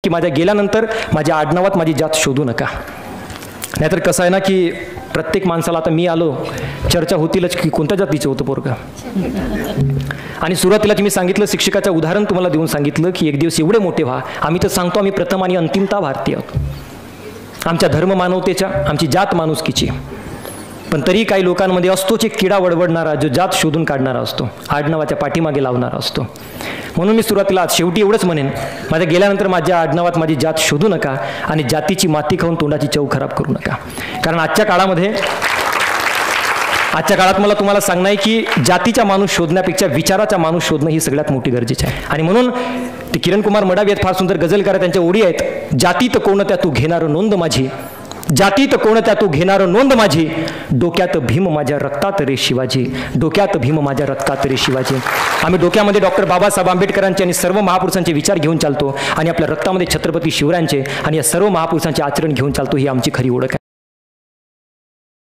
की माझ्या गेल्यानंतर माझ्या आडनावात माझी जात शोधू नका. नाहीतर कसं आहे ना की प्रत्येक माणसाला आता मी आलो चर्चा होतीलच की कोणत्या जातीचं होतं पोरगा. आणि सुरुवातीलाच मी सांगितलं, शिक्षकाचं उदाहरण तुम्हाला देऊन सांगितलं की एक दिवस एवढे मोठे व्हा. आम्ही तर सांगतो आम्ही प्रथम आणि अंतिमता भारतीय आहोत, आमच्या धर्म मानवतेच्या, आमची जात माणुसकीची. पण तरी काही लोकांमध्ये असतोच एक किडा वडवडणारा जो जात शोधून काढणारा असतो, आडनावाच्या पाठीमागे लावणारा असतो. म्हणून मी सुरुवातीला शेवटी एवढंच म्हणेन, माझ्या गेल्यानंतर माझ्या आडनावात माझी जात शोधू नका आणि जातीची माती खाऊन तोंडाची चव खराब करू नका. कारण आजच्या काळात मला तुम्हाला सांगणं आहे की जातीचा माणूस शोधण्यापेक्षा विचाराचा माणूस शोधणं ही सगळ्यात मोठी गरजेची आहे. आणि म्हणून ते किरण कुमार मडावी आहेत, फार सुंदर गझलकार आहेत, त्यांच्या ओळी आहेत. जातीत कोणत्या तू घेणारं नोंद माझी, जातीत कोणत्या तू घेणारं नोंद माझी, डोक्यात भीम माझ्या रक्तात रे शिवाजी, डोक्यात भीम माझ्या रक्तात रे शिवाजी. आम्ही डोक्यामध्ये डॉक्टर बाबासाहेब आंबेडकरांचे आणि सर्व महापुरुषांचे विचार घेऊन चालतो आणि आपल्या रक्तामध्ये छत्रपती शिवरायांचे आणि या सर्व महापुरुषांचे आचरण घेऊन चालतो. ही आमची खरी ओळख आहे.